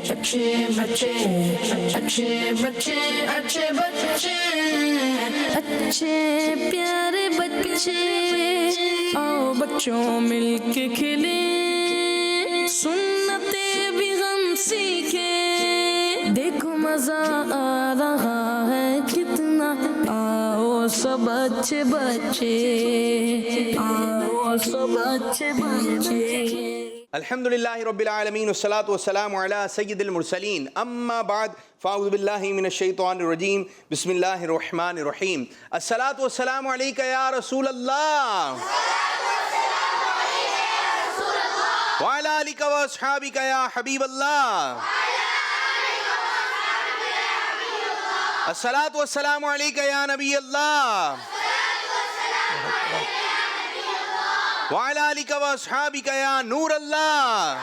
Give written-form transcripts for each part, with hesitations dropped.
अच्छे बच्चे, अच्छे बच्चे, अच्छे बच्चे, अच्छे प्यारे बच्चे, आओ बच्चों मिलके खेले, सुन्नते भी हम सीखे, देखो मजा आ रहा है कितना, आओ सब अच्छे बच्चे, आओ सब अच्छे बच्चे। अल्हम्दुलिल्लाहि रब्बिल आलमीन वस्सलातु वस्सलामु अला सय्यिदिल मुरसलीन अम्मा बाद फ़अऊज़ु बिल्लाहि मिनश शैतानिर रजीम बिस्मिल्लाहिर रहमानिर रहीम अस्सलातु वस्सलामु अलैका या रसूल अल्लाह व अला आलिका व अस्हाबिका या हबीब अल्लाह अस्सलातु वस्सलामु अलैका या नबी अल्लाह वाला अलिका व अस्हाबिका या नूर अल्लाह।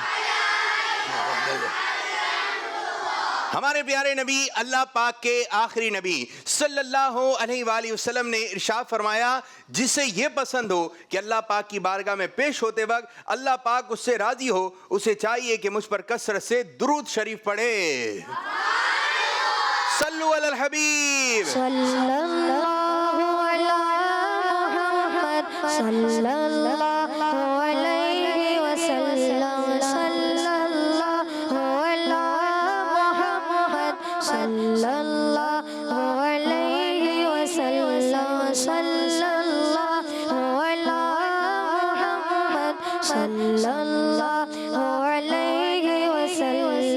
हमारे प्यारे नबी अल्लाह पाक के आखिरी नबी सल्लल्लाहु अलैहि वसल्लम ने इरशाद फरमाया, जिसे ये पसंद हो कि अल्लाह पाक की बारगाह में पेश होते वक्त अल्लाह पाक उससे राजी हो, उसे चाहिए कि मुझ पर कसरत से दुरूद शरीफ पढ़े। सल्लु अलल हबीब सल्लल्लाहु अलैहि वसल्लम, सल्लल्लाहु अला मुहम्मद, सल्लल्लाहु अलैहि वसल्लम, सल्लल्लाहु अला मुहम्मद, सल्लल्लाहु अलैहि वसल्लम।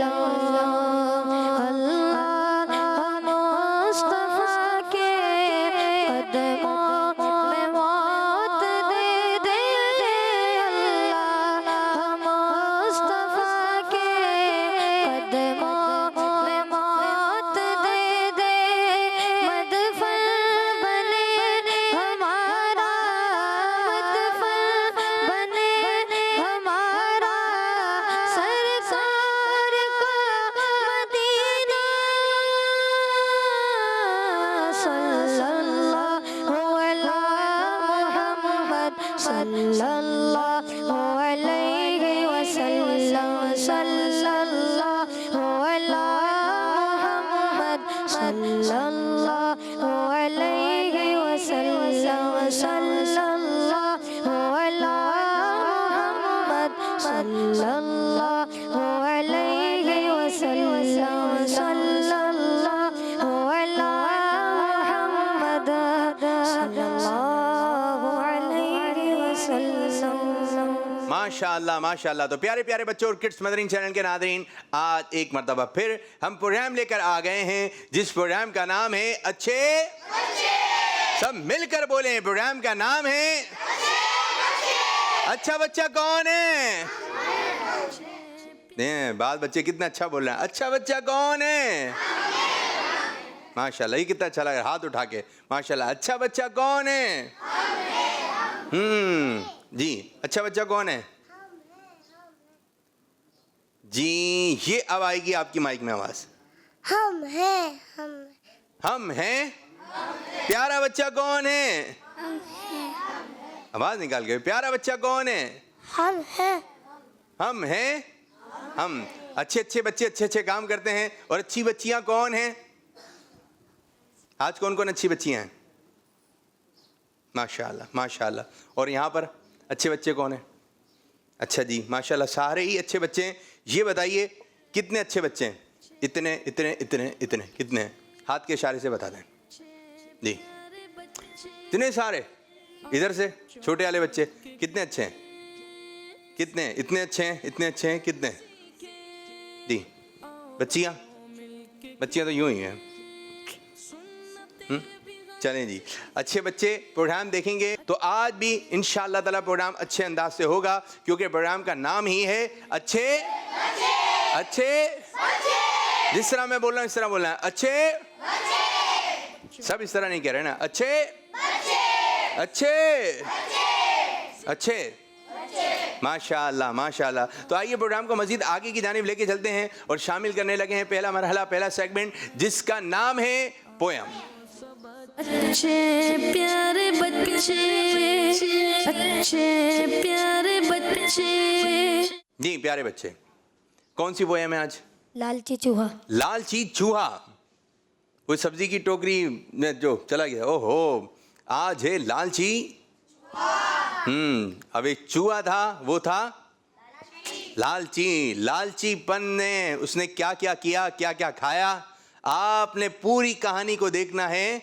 सल्लल्लाहु अलैहि वसल्लम, सल्लल्लाहु अला मुहम्मद, सल्लल्लाहु अलैहि वसल्लम, सल्लल्लाहु अला मुहम्मद, सल्लल्लाहु अलैहि वसल्लम, सल्लल्लाहु अला मुहम्मद, सल्लल्लाहु अलैहि वसल्लम। माशाअल्लाह माशाअल्लाह। तो प्यारे प्यारे बच्चों और किड्स मदरसा चैनल के नाज़रीन, आज एक मरतबा फिर हम प्रोग्राम लेकर आ गए हैं जिस प्रोग्राम का नाम है अच्छे बच्चे। सब मिलकर बोलें, प्रोग्राम का नाम है अच्छा बच्चा कौन है? बाल बच्चे कितना अच्छा बोल रहे हैं, अच्छा बच्चा कौन है? माशाअल्लाह, ये कितना अच्छा लगा, हाथ उठा के माशाअल्लाह। अच्छा बच्चा कौन है? जी, अच्छा बच्चा कौन है? जी, ये अब आएगी आपकी माइक में आवाज। हम हैं, हम हैं। प्यारा बच्चा कौन है? आवाज निकाल के, प्यारा बच्चा कौन है? हम हैं, हम हैं। हम अच्छे अच्छे बच्चे अच्छे अच्छे काम करते हैं। और अच्छी बच्चियां कौन हैं? आज कौन कौन अच्छी बच्चियां हैं? माशाअल्लाह माशाअल्लाह। और यहाँ पर अच्छे बच्चे कौन हैं? अच्छा जी, माशाअल्लाह सारे ही अच्छे बच्चे हैं। ये बताइए कितने अच्छे बच्चे हैं? इतने इतने इतने इतने कितने हैं? हाथ के इशारे से बता दें जी। इतने सारे। इधर से छोटे वाले बच्चे कितने अच्छे हैं? कितने? इतने अच्छे हैं, इतने अच्छे हैं, कितने जी? बच्चियाँ बच्चियाँ तो यूं ही हैं। चलें जी, अच्छे बच्चे प्रोग्राम देखेंगे तो आज भी इंशाअल्लाह ताला प्रोग्राम अच्छे अंदाज से होगा, क्योंकि प्रोग्राम का नाम ही है अच्छे बच्चे। अच्छे बच्चे। जिस तरह मैं बोल रहा हूँ इस तरह बोलना है, अच्छे बच्चे। सब इस तरह नहीं कह रहे ना, अच्छे बच्चे। अच्छे बच्चे। अच्छे माशाअल्लाह माशाअल्लाह। तो आइए प्रोग्राम को मजीद आगे की जानिब लेके चलते हैं और शामिल करने लगे हैं पहला मरहला, पहला सेगमेंट, जिसका नाम है पोयम। अच्छे प्यारे बच्चे, अच्छे प्यारे बच्चे। जी प्यारे बच्चे, कौन सी पोयम है आज? लालची चूहा। लालची चूहा। कोई सब्जी की टोकरी में जो चला गया, ओहो आज है लालची। अब एक चूहा था, वो था लालची। लालचीपन ने उसने क्या क्या किया, क्या क्या खाया, आपने पूरी कहानी को देखना है।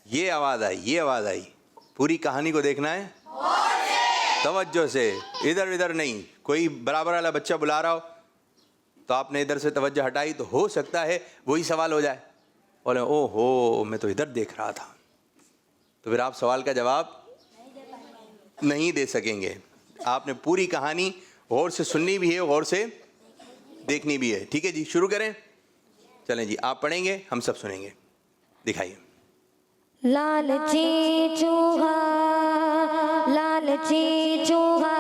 ये आवाज आई, ये आवाज आई, पूरी कहानी को देखना है तवज्जो से, इधर इधर नहीं। कोई बराबर वाला बच्चा बुला रहा हो तो आपने इधर से तवज्जो हटाई तो हो सकता है वही सवाल हो जाए, बोले ओहो मैं तो इधर देख रहा था, तो फिर आप सवाल का जवाब नहीं दे सकेंगे। आपने पूरी कहानी गौर से सुननी भी है, गौर से देखनी भी है। ठीक है जी, शुरू करें। चलें जी, आप पढ़ेंगे, हम सब सुनेंगे। दिखाइए। लालची चूहा, लालची चूहा,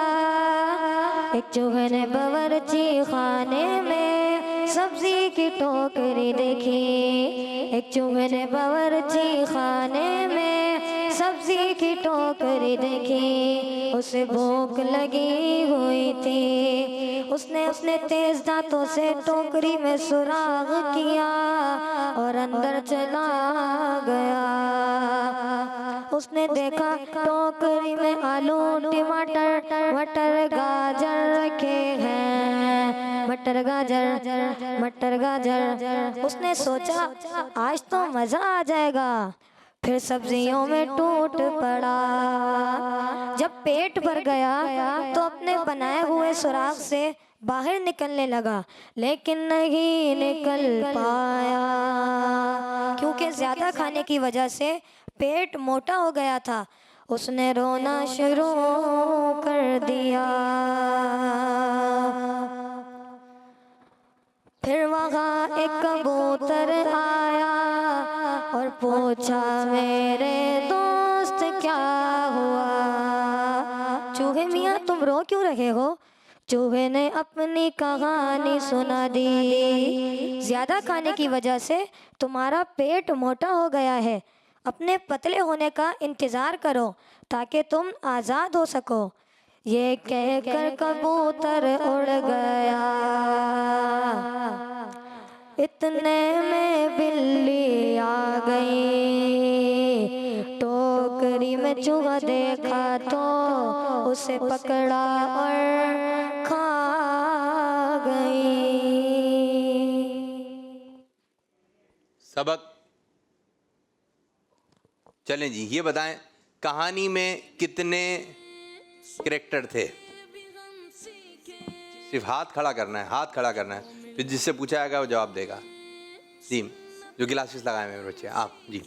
एक चूहे ने बावर्ची खाने में सब्जी की टोकरी देखी। एक चूहे ने बावर्ची खाने में सब्जी की टोकरी देखी। उसे भूख लगी हुई थी, उसने तेज दांतों से टोकरी में सुराग किया और अंदर चला गया। उसने देखा टोकरी में आलू, टमाटर, मटर, गाजर रखे हैं। मटर गाजर, मटर गाजर। उसने सोचा आज तो मजा आ जाएगा। फिर सब्जियों में टूट पड़ा। जब पेट भर गया तो अपने बनाए हुए सुराग से बाहर निकलने लगा, लेकिन नहीं निकल पाया क्योंकि ज्यादा खाने की वजह से पेट मोटा हो गया था। उसने रोना शुरू कर दिया। फिर वहाँ एक कबूतर आया और पूछा मेरे दोस्त क्या हुआ। चूहे मियाँ तुम रो क्यों रहे हो? चूहे ने अपनी कहानी सुना दी। ज्यादा खाने की वजह से तुम्हारा पेट मोटा हो गया है। अपने पतले होने का इंतजार करो ताकि तुम आज़ाद हो सको। ये कहकर कबूतर उड़ गया। इतने में बिल्ली आ गई। टोकरी में चूहा देखा तो उसे पकड़ा और खा गई। सबक। चलें जी, ये बताएं कहानी में कितने कैरेक्टर थे? सिर्फ हाथ खड़ा करना है, हाथ खड़ा करना है, फिर जिससे पूछा जाएगा वो जवाब देगा। जी, जो ग्लासेस लगाए मेरे बच्चे, आप जी।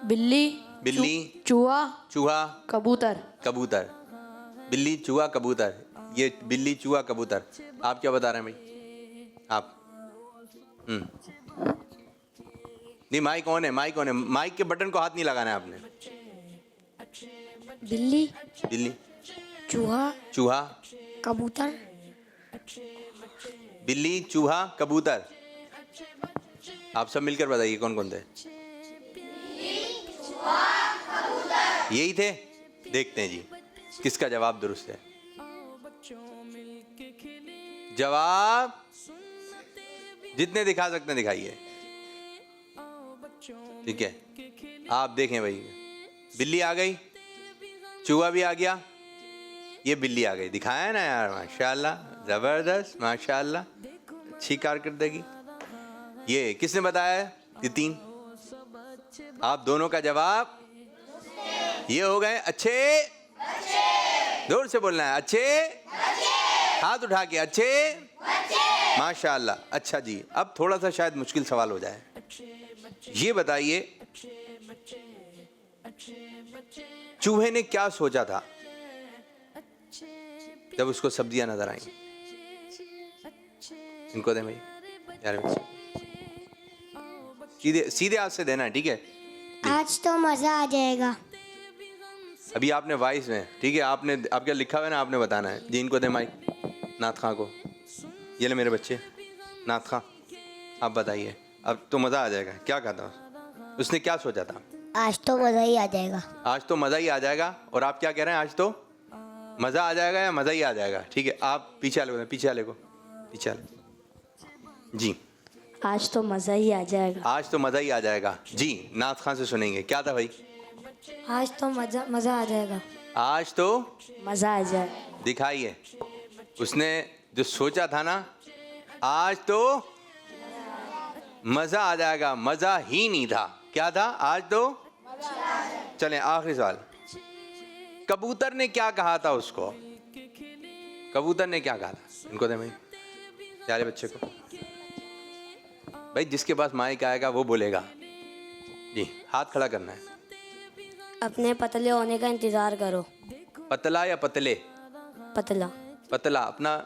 बिल्ली, बिल्ली, चूहा, चूहा, कबूतर। कबूतर। बिल्ली, चूहा, कबूतर। ये बिल्ली, चूहा, कबूतर। आप क्या बता रहे हैं भाई? आप नहीं, माइक ऑन है, माइक ऑन है। माइक के बटन को हाथ नहीं लगाना है आपने। बिल्ली, बिल्ली, चूहा, चूहा, कबूतर। बिल्ली, चूहा, कबूतर। आप सब मिलकर बताइए कौन कौन थे? यही थे। देखते हैं जी किसका जवाब दुरुस्त है। जवाब जितने दिखा सकते हैं दिखाइए। ठीक है, आप देखें भाई। बिल्ली आ गई, चूहा भी आ गया, ये बिल्ली आ गई। दिखाया ना यार, माशाल्लाह, जबरदस्त, माशाल्लाह, अच्छी कारकर्दगी। ये किसने बताया? ये तीन। आप दोनों का जवाब ये हो गए अच्छे। जोर से बोलना है, अच्छे। हाथ उठा के, अच्छे, माशाल्लाह। अच्छा जी, अब थोड़ा सा शायद मुश्किल सवाल हो जाए। ये बताइए चूहे ने क्या सोचा था जब उसको सब्जियां नजर आई? इनको दे भाई यार, सीधे सीधे हाथ से देना है, ठीक है? आज तो मजा आ जाएगा। अभी आपने वॉइस में, ठीक है, आपने आप क्या लिखा हुआ है ना, आपने बताना है जी। इनको दे माइक, नाथ खां को। ये ले मेरे बच्चे, नाथ खां, आप बताइए। अब तो मज़ा आ जाएगा। क्या कहा था उसने, क्या सोचा था? आज तो मजा ही आ जाएगा। आज तो मज़ा ही आ जाएगा। और आप क्या कह रहे हैं? आज तो मज़ा आ जाएगा या मज़ा ही आ जाएगा? ठीक है, आप पीछे वाले को, पीछे वाले को, पीछे वाले। जी, आज तो मज़ा ही आ जाएगा। आज तो मज़ा ही आ जाएगा। जी, नाथ खान से सुनेंगे। क्या था भाई? आज तो मज़ा आ जाएगा। आज तो मज़ा आ जाएगा। दिखाइए, उसने जो सोचा था ना, आज तो मज़ा आ जाएगा, मज़ा ही नहीं था। क्या था? आज तो। चलें आखिरी सवाल, कबूतर ने क्या कहा था उसको? कबूतर ने क्या कहा था? इनको दे भाई, प्यारे बच्चे को। भाई जिसके पास माइक आएगा वो बोलेगा। जी, हाथ खड़ा करना है। अपने पतले होने का इंतज़ार करो। पतला या पतले? पतला। पतला, अपना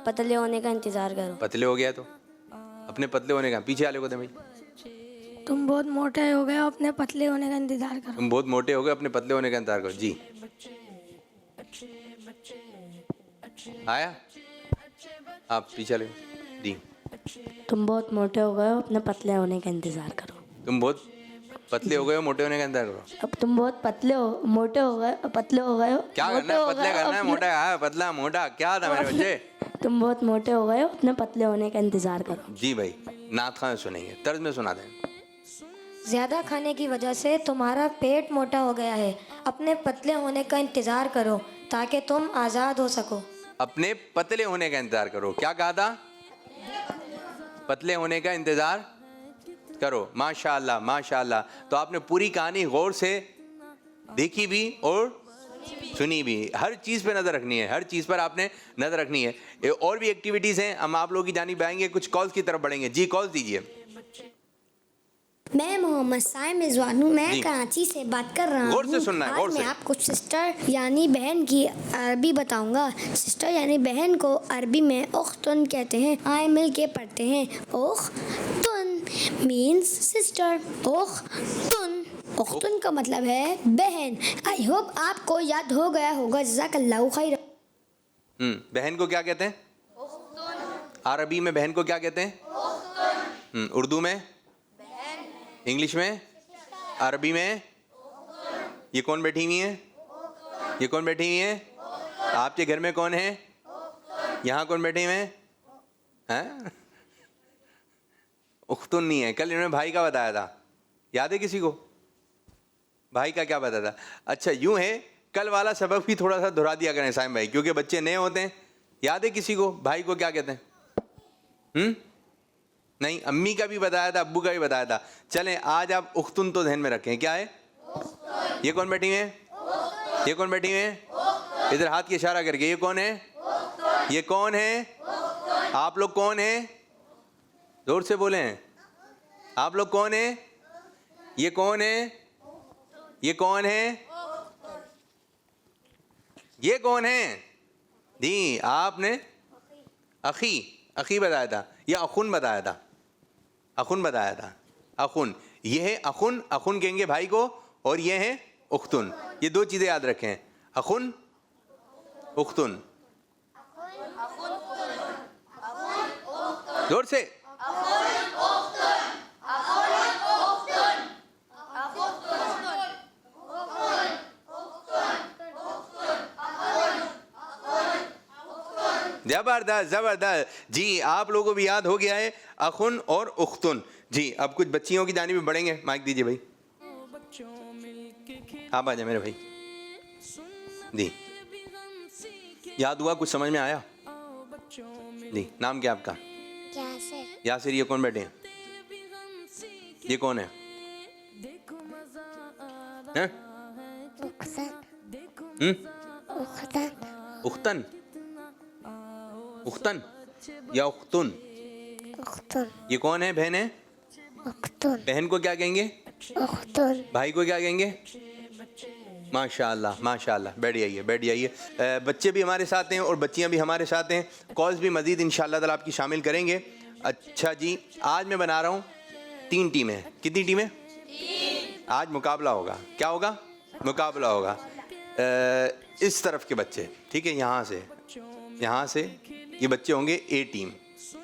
पतले होने का इंतज़ार करो। पतले हो गया तो अपने पतले होने का। पीछे वाले को दे भाई। तुम बहुत मोटे हो गए हो, अपने पतले होने का इंतज़ार करो। तुम बहुत मोटे हो गए, अपने पतले होने का इंतजार करो। जी, आया? आप पीछे वाले। जी, तुम बहुत मोटे हो गए हो, अपने पतले होने का इंतज़ार करो। तुम बहुत पतले हो गए हो, मोटे होने का इंतजार करो। अब तुम बहुत मोटे हो गए, पतले हो गए हो। क्या करना है? पतले करना है, मोटा है, पतला मोटा क्या था मेरे बच्चे? तुम बहुत मोटे हो गए हो, अपने पतले होने का इंतज़ार करो। जी भाई, नाथ खान सुनेंगे, तर्ज में सुना दें। ज़्यादा खाने की वजह से तुम्हारा पेट मोटा हो गया है, अपने पतले होने का इंतज़ार करो ताकि तुम आज़ाद हो सको। अपने पतले होने का इंतजार करो। क्या कहा था? पतले होने का इंतजार करो। माशाअल्लाह, माशाअल्लाह। तो आपने पूरी कहानी गौर से देखी भी और सुनी भी। हर चीज़ पे नज़र रखनी है, हर चीज़ पर आपने नज़र रखनी है। ये और भी एक्टिविटीज़ हैं, हम आप लोगों की जानिब आएंगे, कुछ कॉल्स की तरफ बढ़ेंगे। जी, कॉल्स दीजिए। मैं मोहम्मद साइम रिजवान हूँ। मैं जी। कराची से बात कर रहा हूँ। गौर से सुनना है, गौर आज से। मैं आपको सिस्टर यानी बहन की अरबी बताऊंगा। सिस्टर यानी बहन को अरबी में उख्तुन कहते हैं। आए मिल के पढ़ते हैं। उख्तुन मीन्स सिस्टर। उख्तुन का मतलब है बहन। आई होप आपको याद हो गया होगा। जज़ाकल्लाहु खैर। बहन को क्या कहते हैं? अरबी में बहन को क्या कहते हैं? उर्दू में? इंग्लिश में? अरबी में? ये कौन बैठी हुई है? ये कौन बैठी हुई है? आपके घर में कौन है? यहाँ कौन बैठे हुए हैं? उख्तुन नहीं है। कल इन्होंने भाई का बताया था, याद है किसी को? भाई का क्या बताया था? अच्छा, यूं है, कल वाला सबक भी थोड़ा सा दोहरा दिया करें साइम भाई, क्योंकि बच्चे नए होते हैं। याद है किसी को भाई को क्या कहते हैं? नहीं, अम्मी का भी बताया था, अब्बू का भी बताया था। चलें, आज आप उख्तुन तो ध्यान में रखें। क्या है? ये कौन बैठी हुई है? ये कौन बैठी हुई है? इधर हाथ की इशारा करके, ये कौन है? ये कौन है? आप लोग कौन है? जोर से बोले। आप लोग कौन है? ये कौन है? ये कौन है? ये कौन है? जी, आपने अखी बताया था या अखुन बताया था? अखुन बताया था। अखुन, ये है अखुन। अखुन कहेंगे भाई को, और ये है उख्तुन। ये दो चीज़ें याद रखें, अखुन, उख्तुन। जोर से। जबरदस्त, जबरदस्त। जी, आप लोगों को भी याद हो गया है अखुन और उख्तुन। जी, अब कुछ बच्चियों की जानिब में बढ़ेंगे। माइक दीजिए भाई, आप आ जाए मेरे भाई। जी, याद हुआ? कुछ समझ में आया? जी, नाम क्या आपका? यासिर। ये कौन बैठे हैं? ये कौन है? हैं? उख्तन, उख्तन या उख्तुन? ये कौन है? बहन है? बहन को क्या कहेंगे? भाई को क्या कहेंगे? माशाअल्लाह, माशाअल्लाह। बैठ जाइए, बैठ जाइए। बच्चे भी हमारे साथ हैं और बच्चियां भी हमारे साथ हैं। कॉल्स भी मज़ीद इंशाअल्लाह ताला आपकी शामिल करेंगे। अच्छा जी, आज मैं बना रहा हूँ 3 टीमें। कितनी टीमें? आज मुकाबला होगा। क्या होगा? मुकाबला होगा। इस तरफ के बच्चे, ठीक है, यहाँ से ये बच्चे होंगे ए टीम,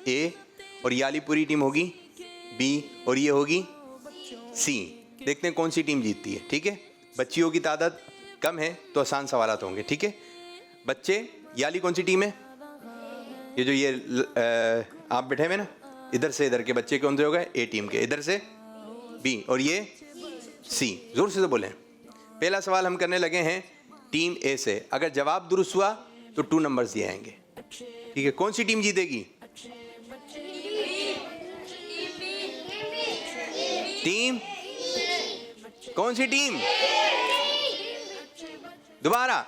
ए, और ये वाली पूरी टीम होगी बी, और ये होगी सी। देखते हैं कौन सी टीम जीतती है। ठीक है, बच्चियों की तादाद कम है तो आसान सवालात होंगे, ठीक है बच्चे। ये वाली कौन सी टीम है? ये जो ये आप बैठे हुए ना, इधर से इधर के बच्चे कौन से हो गए? ए टीम के। इधर से बी और ये सी। जोर से तो बोलें। पहला सवाल हम करने लगे हैं टीम ए से। अगर जवाब दुरुस्त हुआ तो 2 नंबर्स दिए आएंगे, ठीक है। कौन सी टीम जीतेगी? टीम कौन सी टीम? दोबारा,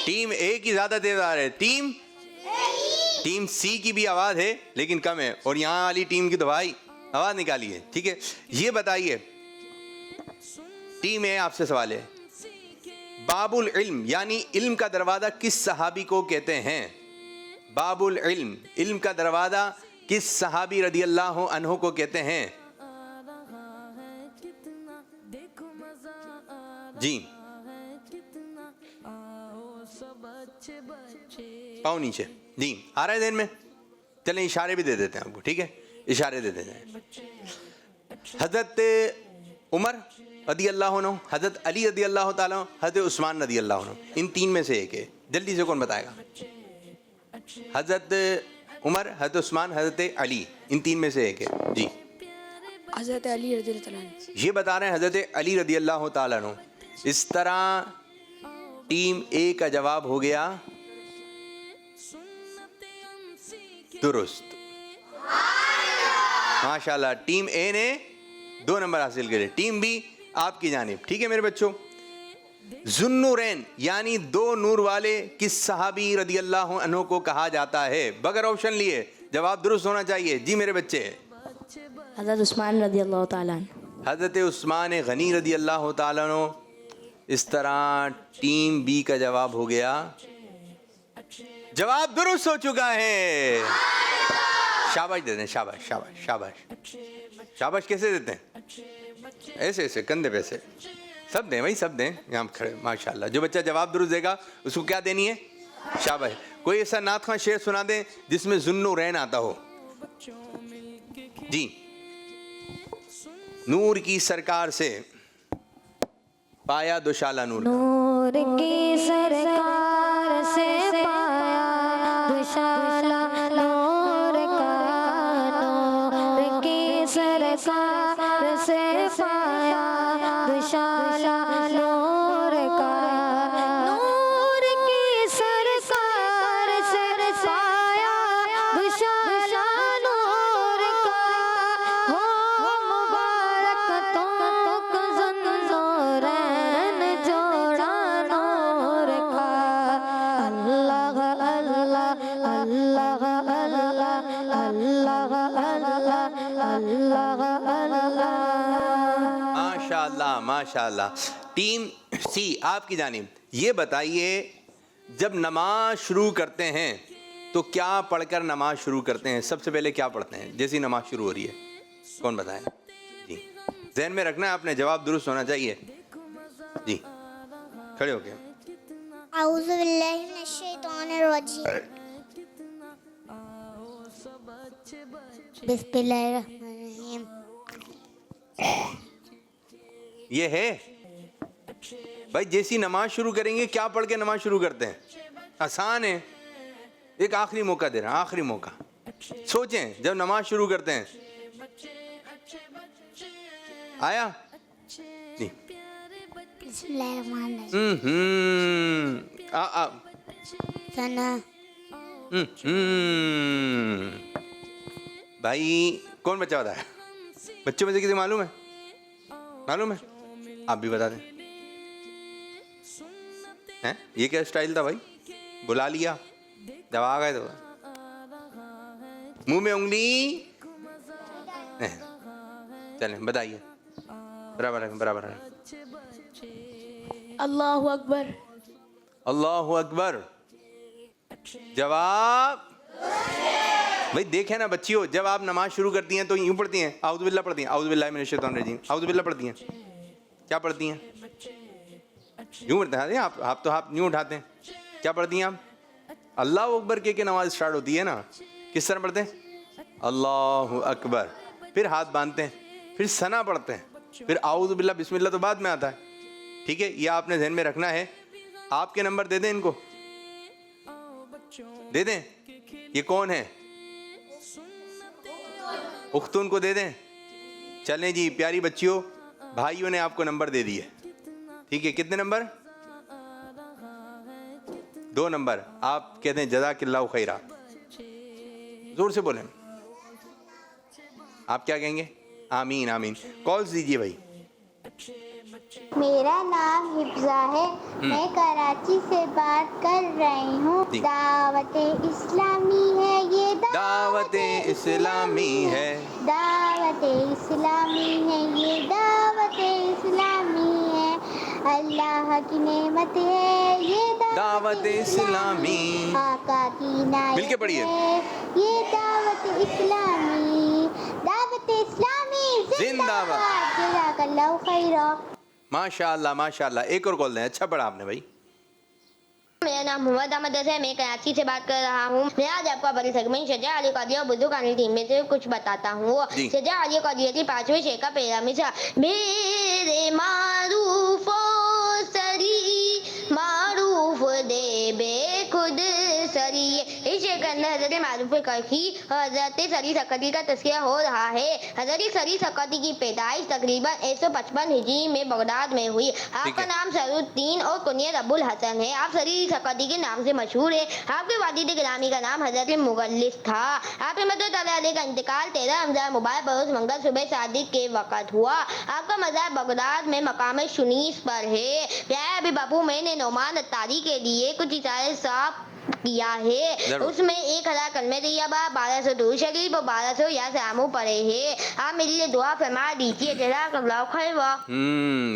टीम ए की ज्यादा तेज आ रही है। टीम सी की भी आवाज है लेकिन कम है, और यहां वाली टीम की तो भाई आवाज निकाली है, ठीक है। ये बताइए टीम ए, आपसे सवाल है, बाबुल इल्म यानी इल्म का दरवाजा किस सहाबी को कहते हैं? बाबुल इल्म, इल्म का दरवाजा किस सहाबी रदी अल्लाह अन्हु को कहते हैं? जी, पाँव नीचे। जी, आ रहा है ध्यान में? चलें इशारे भी दे देते हैं आपको, ठीक है, इशारे दे देते हैं। हजरत उमर रदी अल्लाह अन्हु, हजरत अली रदी अल्लाह ताला, हजरत उस्मान रदी अल्लाह अन्हु, इन 3 में से एक है। जल्दी से कौन बताएगा? हजरत उमर, हजरत उस्मान, हजरत अली, इन 3 में से एक है। जी, हजरत अली रज़ी अल्लाह ताला अन्हु। ये बता रहे हैं हजरत अली रदी अल्लाह ताला अन्हु। इस तरह टीम ए का जवाब हो गया दुरुस्त। माशाल्लाह, टीम ए ने 2 नंबर हासिल करे, टीम बी आपकी जानिब, ठीक है मेरे बच्चों। जुन्नूरैन यानी 2 नूर वाले किस सहाबी रदी अल्लाह अन्हु को कहा जाता है? बगैर ऑप्शन लिए जवाब दुरुस्त होना चाहिए। जी मेरे बच्चे। हजरत उस्मान रज़ी अल्लाह ताला अन्हु। हजरत उस्मान गनी रदी अल्लाह ताला अन्हु। इस तरह टीम बी का जवाब हो गया, जवाब दुरुस्त हो चुका है। शाबाश देते हैं, शाबाश शाबाश शाबाश शाबाश। कैसे देते हैं? ऐसे ऐसे कंधे पे से, सब दें भाई, सब दें। यहाँ खड़े, माशाल्लाह। जो बच्चा जवाब दुरुस्त देगा उसको क्या देनी है? शाबाश। कोई ऐसा नात खां शेर सुना दें जिसमें जुन्नूरैन आता हो। जी, नूर की सरकार से पाया दुशाला नूर। नूर की सरकार से पाया दुशाला नूर का, नूर की सरकार से पाया दुशाला नूर का, नूर की सरकार से पाया दुशाला नूर का, हो मुबारक तुमको जुन्नूरैन जोड़ा नूर का। अल्लाह अल्लाह अल्लाह अल्लाह अल्लाह अल्लाह अल्लाह। माशाल्लाह माशाल्लाह। टीम सी आपकी जानिब। ये बताइए जब नमाज शुरू करते हैं तो क्या पढ़कर नमाज शुरू करते हैं? सबसे पहले क्या पढ़ते हैं जैसी नमाज शुरू हो रही है? कौन बताए? जी, ज़हन में रखना है आपने, जवाब दुरुस्त होना चाहिए। जी, खड़े हो गए। औज़ु बिल्लाहि मिनश शैतानिर रजीम। बिस्मिल्लाहिर रहमानिर रहीम। ये है भाई, जैसी नमाज शुरू करेंगे क्या पढ़ के नमाज शुरू करते हैं? आसान है। एक आखिरी मौका दे रहा, आखिरी मौका। सोचें जब नमाज शुरू करते हैं। आया जी, बिस्मिल्लाहिर्रहमानिर्रहीम। सना भाई कौन बच्चा बता है? बच्चों में से किसी मालूम है? मालूम है? आप भी बता दें। हैं? ये क्या स्टाइल था भाई? बुला लिया, जब आ गए तो मुंह में उंगली। चलें बताइए, बराबर है बराबर है। अल्लाहु अकबर। अल्लाहु अकबर। जवाब भाई देखें ना बच्चियों, जब आप नमाज शुरू करती हैं तो यूं पढ़ती हैं, आउज़ु बिल्लाह पढ़ती हैं, आउज़ु बिल्लाहि मिनश शैतानिर रजीम, आउज़ु बिल्लाह पढ़ती हैं। क्या पढ़ती हैं? यूं पढ़ते हैं आप तो हाथ यूं उठाते हैं। क्या पढ़ती हैं आप? अल्लाह अकबर के नमाज स्टार्ट होती है ना, किस तरह पढ़ते हैं? अल्लाहु अकबर, फिर हाथ बांधते हैं, फिर सना पढ़ते हैं, फिर आउज़ु बिल्लाह बिस्मिल्लाह तो बाद में आता है। ठीक है, ये आपने ध्यान में रखना है। आपके नंबर दे दें इनको, दे दें। ये कौन है? उख्तुन को दे दें। चलें जी प्यारी बच्चियों, भाइयों ने आपको नंबर दे दिए, ठीक है। कितने नंबर? 2 नंबर। आप कहते हैं जज़ाकिल्लाहु खैरा, जोर से बोलें। आप क्या कहेंगे? आमीन आमीन। कॉल्स दीजिए भाई। मेरा नाम हिफ्जा है, मैं कराची से बात कर रही हूँ। दावत इस्लामी है ये, दावत इस्लामी है, दावत इस्लामी है ये, दावत इस्लामी है। अल्लाह की नेमत है ये दावत इस्लामी। आका की नायत मिलके पढ़िए। है ये दावत इस्लामी, दावत इस्लामी जिंदाबाद। जज़ाकल्लाहु खैरा। माशाअल्लाह माशाअल्लाह। एक और कॉल दें। अच्छा पढ़ा आपने भाई। मेरा नाम मोहम्मद अहमद है, मैं कराची से बात कर रहा हूँ। मैं आज आपको बड़ी सेगमेंट शजा अली क़ादरी और बुजुर्ग आनी टीम में से कुछ बताता हूँ। शजा अली क़ादरी की 5वें शेर का पहला मिसरा, मेरे मारूफ सरी मारूफ दे बेखुद सरी। इस शेर के अंदर हजरत मारूफ करखी हजरत सरी सकती का तस्करा हो रहा है। हजरत सरी सकती की पैदाइश तकरीबन 155 हिजरी में बगदाद में हुई। आपका नाम सरुद्दीन और कुनियत अबुल हसन है। आप सरी सकती के नाम से मशहूर है। आपके वालिद गिरामी का नाम हजरत मुगल्लिस था। आपके मदद अली का इंतकाल 13 रमजान मुबारक बरोज मंगल सुबह सादिक के वक़्त हुआ। आपका मज़ार बगदाद में मकाम शुनीस पर है। प्यारे अभी बाबू, मैंने नौमान अत्तारी के लिए कुछ इशारे साफ किया है। उसमें 1000 कलमे तैयबा, 1200 दुरूद शरीफ और 1200 या सामू पढ़े हैं। आप मेरे लिए दुआ फरमा दीजिए। जज़ाकल्लाहु खैरा।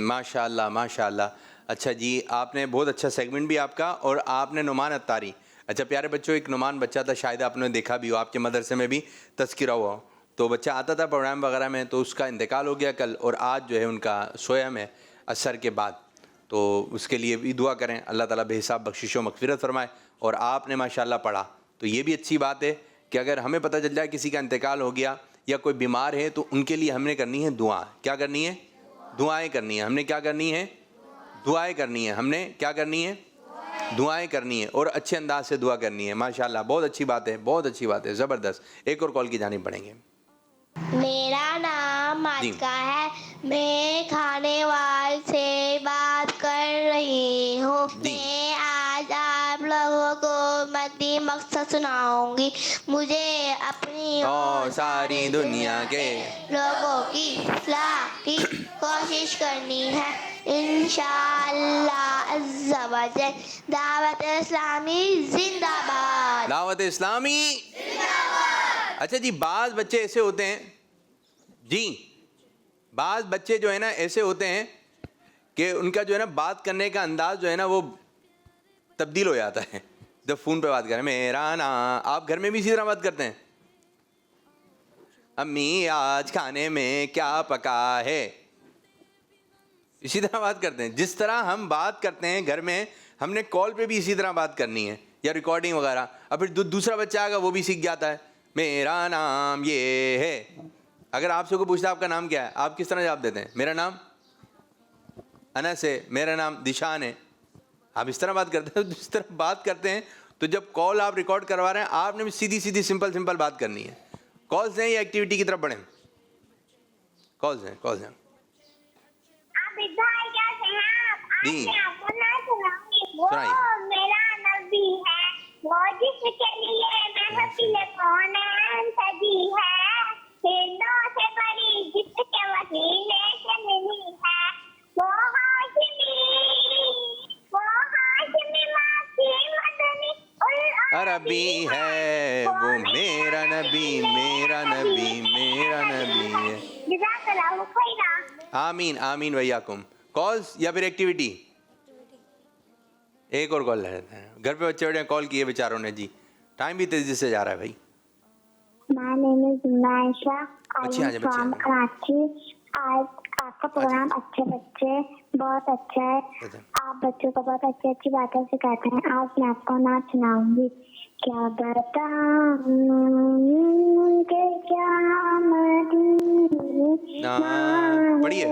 माशाअल्लाह माशाअल्लाह। अच्छा जी, आपने बहुत अच्छा सेगमेंट भी आपका, और आपने नुमान अत्तारी। अच्छा प्यारे बच्चों, एक नुमान बच्चा था, शायद आपने देखा भी हो, आपके मदरसे में भी तस्किरा हुआ। तो बच्चा आता था प्रोग्राम वगैरह में, तो उसका इंतकाल हो गया कल, और आज जो है उनका सोया में असर के बाद। तो उसके लिए भी दुआ करें, अल्लाह ताला बेहिसाब बख्शिश व मग़फ़िरत फरमाए। और आपने माशाअल्लाह पढ़ा, तो ये भी अच्छी बात है कि अगर हमें पता चल जाए किसी का इंतकाल हो गया या कोई बीमार है, तो उनके लिए हमने करनी है दुआ। क्या करनी है? दुआएं करनी है। हमने क्या करनी है? दुआएं करनी है। हमने क्या करनी है? दुआएं करनी है, और अच्छे अंदाज से दुआ करनी है। माशाअल्लाह, बहुत अच्छी बात है, बहुत अच्छी बात है, ज़बरदस्त। एक और कॉल की जानिब बढ़ेंगे। मेरा नाम मालिका है, मैं खानेवाल से बात कर रही हूँ। मैं आज आप लोगों को मदी मकसद सुनाऊंगी। मुझे अपनी और सारी दुनिया के लोगों की इस्लाह की कोशिश करनी है, इंशाअल्लाह अज़्ज़ा व जल। दावत इस्लामी जिंदाबाद। दावत इस्लामी जिंदाबाद। अच्छा जी, बाज़ बच्चे ऐसे होते हैं जी, बाज़ बच्चे जो है ना ऐसे होते हैं कि उनका जो है ना बात करने का अंदाज जो है ना वो तब्दील हो जाता है। जब फ़ोन पे बात करें, मेरा नाम, आप घर में भी इसी तरह बात करते हैं? अम्मी आज खाने में क्या पका है, इसी तरह बात करते हैं। जिस तरह हम बात करते हैं घर में, हमने कॉल पे भी इसी तरह बात करनी है, या रिकॉर्डिंग वगैरह। अब फिर दूसरा बच्चा आएगा, वो भी सीख जाता है, मेरा नाम ये है। अगर आपसे कोई पूछता है आपका नाम क्या है, आप किस तरह जवाब देते हैं? मेरा नाम अनस है, मेरा नाम दिशान है। आप इस तरह बात करते हैं। जिस तरह बात करते हैं, तो जब कॉल आप रिकॉर्ड करवा रहे हैं, आपने भी सीधी सीधी सिंपल बात करनी है। कॉल्स हैं या एक्टिविटी की तरफ बढ़ें? कॉल्स हैं, कॉल्स हैं जी, सुनाइए। मेरा नबी है, वो जिसके लिए महफिल कौन सजी है, हिंदों से बड़ी जिसके वसीले से मिली है, वो हाशिमी माकी मदनी अरबी है, वो मेरा नबी, मेरा नबी, मेरा नबी है। जज़ाकल्लाहु खैरा। आमीन आमीन वैयाकुम। कॉल्स या फिर एक्टिविटी? एक और कॉल लेते हैं। घर पे बच्चे बड़े कॉल किए बेचारों ने जी, टाइम भी तेजी से जा रहा है भाई। My name is Naisha. I बच्चे आ am जाए, from बच्चे आ Karachi. आज आपका प्रोग्राम अच्छे बच्चे बहुत अच्छा है। अच्छा। आप बच्चों को बहुत अच्छी अच्छी बातें सिखाते हैं। आज मैं आपको नाच सुनाऊंगी। क्या बताऊं के क्या मदीना पढ़िए।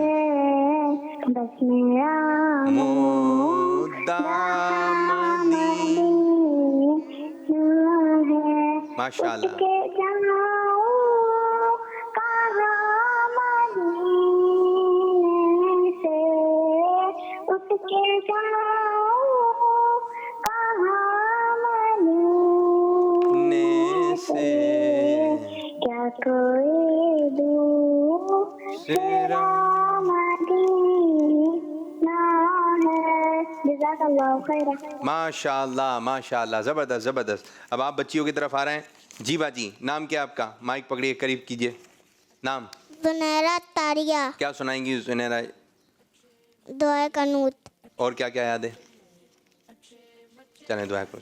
बस मेरा मुद्दा मदीना है। माशाल्लाह। उठ के जाऊं कहाँ मदीने से, उठ के जाऊं कहाँ मदीने से, क्या कोई दूसरा मदीना है। जज़ाकल्लाहु खैरा। माशाल्लाह माशाल्लाह, ज़बरदस्त ज़बरदस्त। अब आप बच्चियों की तरफ आ रहे हैं। जी बाजी, नाम क्या आपका? माइक पकड़िए, करीब कीजिए। नाम? जुनैरा तारिया। क्या सुनाएंगी जुनैरा? दुआ कनूत। और क्या क्या याद है? चलें दुआ करो।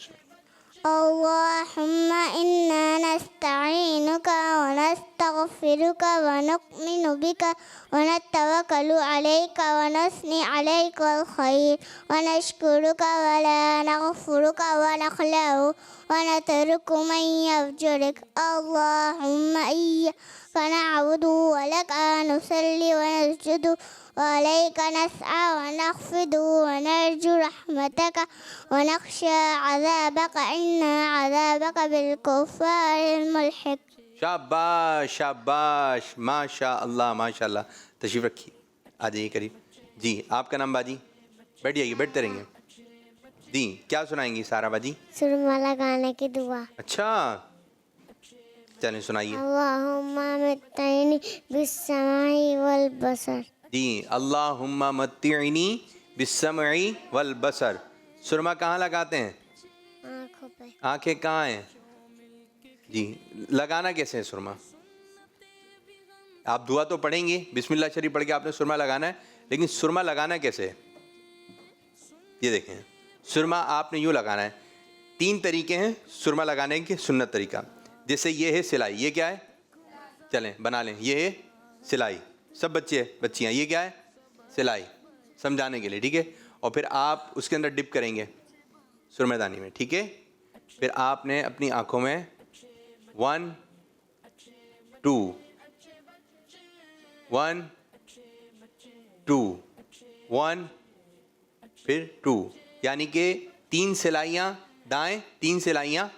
अल्लाहुम्मा इन्ना नस्तईनुका व नस्तगफिरुका व नु'मिनु बिका व नतवक्कलु अलैका व नस्नी अलैकल खैर व नशकुरुका व ला नगफिरुका व नखलउ व नतरुकु मन यफजुरुक। अल्लाहुम्मा इय्याका नअबुदु व लका नुसल्ली व नस्जुदु व अलैका नस्अ व नख्फिदु व नरजु रहमतका व नख्शा अज़ाबका इन्ना अज़ाबका बिलकुफ़ारिल मुल्हिक। शाबाश शाबाश, माशाअल्लाह माशाअल्लाह। तशरीफ़ रखिए, आ जाइए करीब। जी, आपका नाम बाजी? बैठ जाइए, बैठते रहेंगे। जी, क्या सुनाएंगी सारा बाजी? सुरमा लगाने की दुआ। अच्छा, चलें सुनाइए। अल्लाहुम्मा मत्तइनी बिस्समाई वल बसर। जी, अल्लाहुम्मा मत्तिइनी बिस्समई वल बसर। सुरमा कहाँ लगाते हैं? आँखों पे। आंखें कहाँ हैं? जी, लगाना कैसे है सुरमा? आप दुआ तो पढ़ेंगे, बिस्मिल्लाह शरीफ पढ़ के आपने सुरमा लगाना है, लेकिन सुरमा लगाना कैसे है? ये देखें, सुरमा आपने यूँ लगाना है। 3 तरीके हैं सुरमा लगाने के, सुन्नत तरीका। जैसे ये है सिलाई, ये क्या है? चलें बना लें। ये है सिलाई, सब बच्चे बच्चियाँ, ये क्या है? सिलाई, समझाने के लिए, ठीक है। और फिर आप उसके अंदर डिप करेंगे सुरमेदानी में, ठीक है। फिर आपने अपनी आँखों में 1 2 1 2 1 फिर 2, यानी कि 3 सिलाइयाँ दाएं, 3 सिलाइयाँ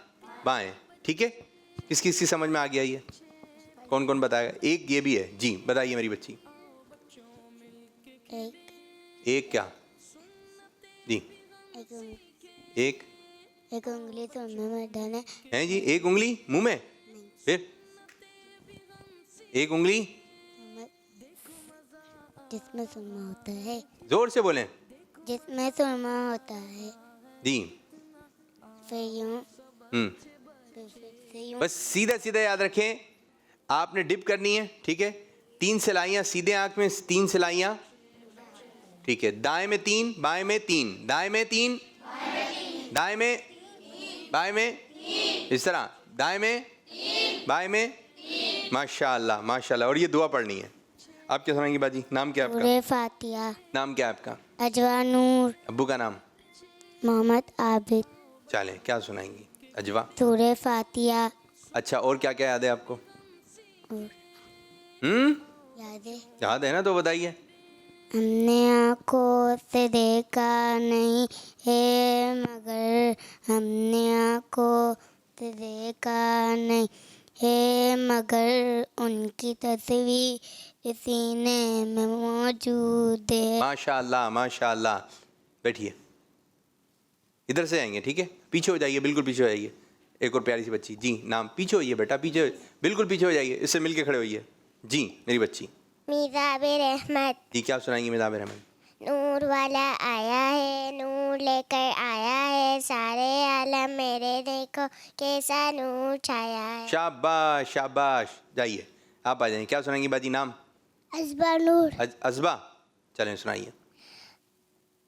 बाएं, ठीक है। किस किस की समझ में आ गया ये? कौन कौन बताएगा? एक ये भी है। जी बताइए मेरी बच्ची। एक क्या? जी एक उंगली तो मुंह में डाले है जी, एक उंगली मुंह में, फिर एक उंगली जिसमें सुरमा होता है। जोर से बोलें। जिसमें सुरमा होता है। जी, फिर यूं, फिर यूं। बस सीधा सीधा याद रखें, आपने डिप करनी है, ठीक है। 3 सिलाइयाँ सीधे आंख में, 3 सिलाइयाँ, ठीक है। दाएं में 3, बाएं में 3, दाएं में 3, दाएं में, बाएं में, इस तरह, दाएं में, बाएं में। माशाअल्लाह माशाअल्लाह। और ये दुआ पढ़नी है। आप क्या सुनाएंगी बाजी? नाम क्या है आपका? सूरे फातिहा। नाम क्या है आपका? अजवा नूर। अब्बू का नाम? मोहम्मद आबिद। चलें, क्या सुनाएंगी? अजवा। सूरे फातिहा। अच्छा, और क्या क्या याद है आपको? याद है ना, तो बताइए। हमने आँखों से देखा नहीं है मगर, हमने आँखों से देखा नहीं है मगर, उनकी तस्वीर सीने में मौजूद है। माशाअल्लाह माशाअल्लाह। बैठिए, इधर से आएंगे, ठीक है। पीछे हो जाइए, बिल्कुल पीछे हो जाइए। एक और प्यारी सी बच्ची। जी, नाम? पीछे होइए बेटा, पीछे, बिल्कुल पीछे हो जाइए, इससे मिलके खड़े होइए। जी मेरी बच्ची। मिज़ाबिर रहमत। जी, क्या सुनाएंगी मिज़ाबिर रहमत? नूर वाला आया है, नूर लेकर आया है, सारे आलम मेरे देखो कैसा नूर छाया है। शाबाश शाबाश। जाइए, आप आ जाइए। क्या सुनाएंगी बाजी? नाम? अजबा नूर। अजबा। चलें सुनाइए।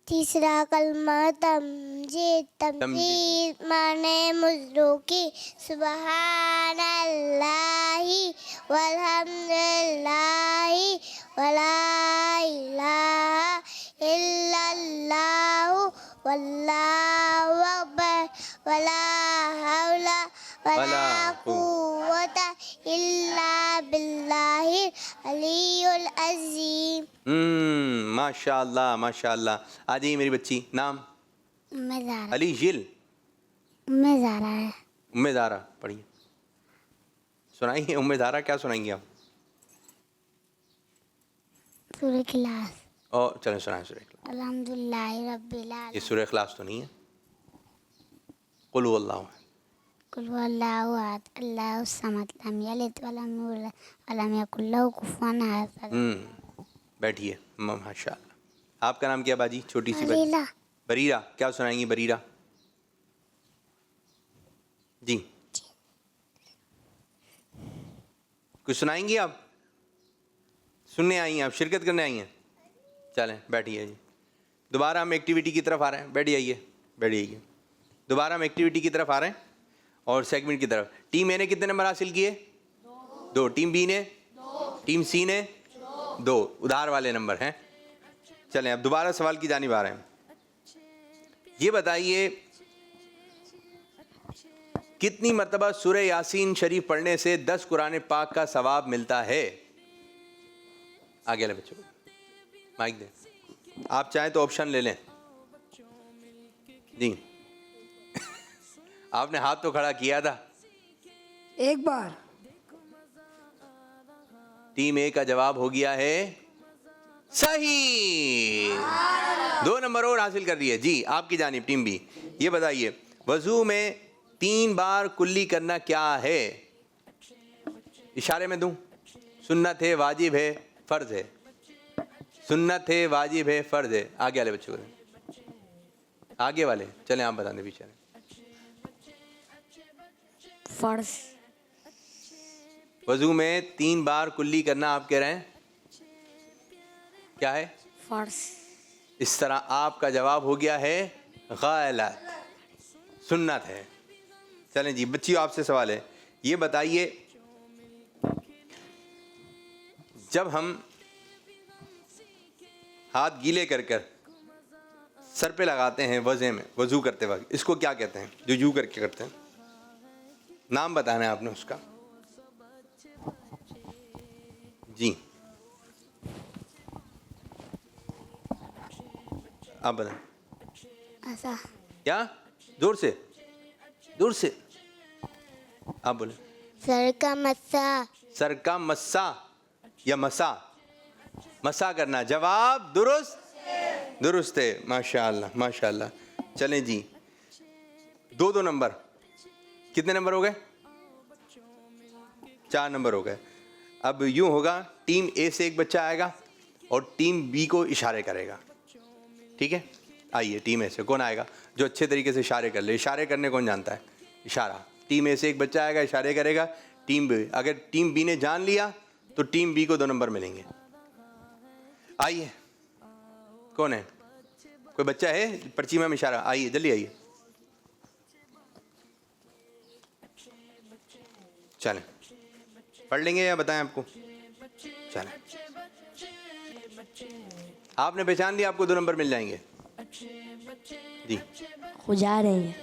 तीसरा कलमा तमजीद। तमजीद माने मुज़्ज़ो की। सुबहान अल्लाही वल्हम्दुलिल्लाही वला इलाहा इल्लल्लाहु वल्लाहु अकबर वला हौला वला कुव्वता इल्ला बिल्लाहिल अलीउल अज़ीम। माशाल्लाह माशाल्लाह। आ जाइए मेरी बच्ची, नाम? उम्मे ज़ारा। अली जिल। उम्मे ज़ारा है। उम्मे ज़ारा पढ़िए, सुनाइए। उम्मे ज़ारा क्या सुनाएंगे आप? सूरह इखलास। और चलो सुनाए सूरह इखलास। अल्हम्दुलिल्लाहि रब्बिल ये आलमीन। सूरह इखलास तो नहीं है। कुल हुवल्लाहु अहद। कुल हुवल्लाहु अहद अल्लाहुस समद लम यलिद वलम यूलद वलम यकुल लहू कुफुवन अहद। बैठिए। माशाल्लाह। आपका नाम क्या बाजी? छोटी सी बच्ची। बरीरा। बरीरा। क्या सुनाएंगी बरीरा जी? कुछ सुनाएंगी आप? सुनने आई हैं आप, शिरकत करने आई हैं? चलें बैठिए जी। दोबारा हम एक्टिविटी की तरफ आ रहे हैं। बैठ जाइए, बैठ जाइए। दोबारा हम एक्टिविटी की तरफ आ रहे हैं और सेगमेंट की तरफ। टीम ए ने कितने नंबर हासिल किए? 2। टीम बी ने? टीम सी ने? 2। उधार वाले नंबर हैं। चलें अब दोबारा सवाल की जानिब आ रहे हैं। ये बताइए कितनी मरतबा सूरह यासीन शरीफ पढ़ने से 10 कुरान पाक का सवाब मिलता है? आगे वाले बच्चों माइक दें। आप चाहें तो ऑप्शन ले लें जी। आपने हाथ तो खड़ा किया था। एक बार। टीम ए का जवाब हो गया है सही। 2 नंबर और हासिल कर दिए जी आपकी जानिब टीम बी। ये बताइए वजू में 3 बार कुल्ली करना क्या है? इशारे में दूं? सुन्नत है, वाजिब है, फर्ज है? सुन्नत है, वाजिब है, फर्ज है? आगे वाले बच्चों को, आगे वाले चले आप बता दें। पीछे फर्ज। वजू में 3 बार कुल्ली करना आप कह रहे हैं क्या है? फर्ज। इस तरह आपका जवाब हो गया है गलत, सुन्नत है। चलें जी बच्चियों आपसे सवाल है। ये बताइए जब हम हाथ गीले कर कर सर पे लगाते हैं वजू करते वक्त, इसको क्या कहते हैं? जो यूं करके करते हैं, नाम बताना है आपने उसका जी। आप बताएं। ऐसा। क्या? जोर से, दूर से आप बोले। सर का मस्सा। सर का मस्सा या मसा? मसा करना। जवाब दुरुस्त, दुरुस्त है। माशाअल्लाह माशाअल्लाह। चलें जी 2 नंबर। कितने नंबर हो गए? 4 नंबर हो गए। अब यूं होगा, टीम ए से एक बच्चा आएगा और टीम बी को इशारे करेगा, ठीक है? आइए टीम ए से कौन आएगा जो अच्छे तरीके से इशारे कर ले? इशारे करने कौन जानता है? इशारा। टीम ए से एक बच्चा आएगा, इशारे करेगा। टीम बी, अगर टीम बी ने जान लिया तो टीम बी को 2 नंबर मिलेंगे। आइए कौन है? कोई बच्चा है? पर्ची में इशारा। आइए जल्दी आइए। चलें पढ़ लेंगे या बताएं आपको? चलें आपने पहचान लिया, आपको 2 नंबर मिल जाएंगे जी। खुजा रहे हैं।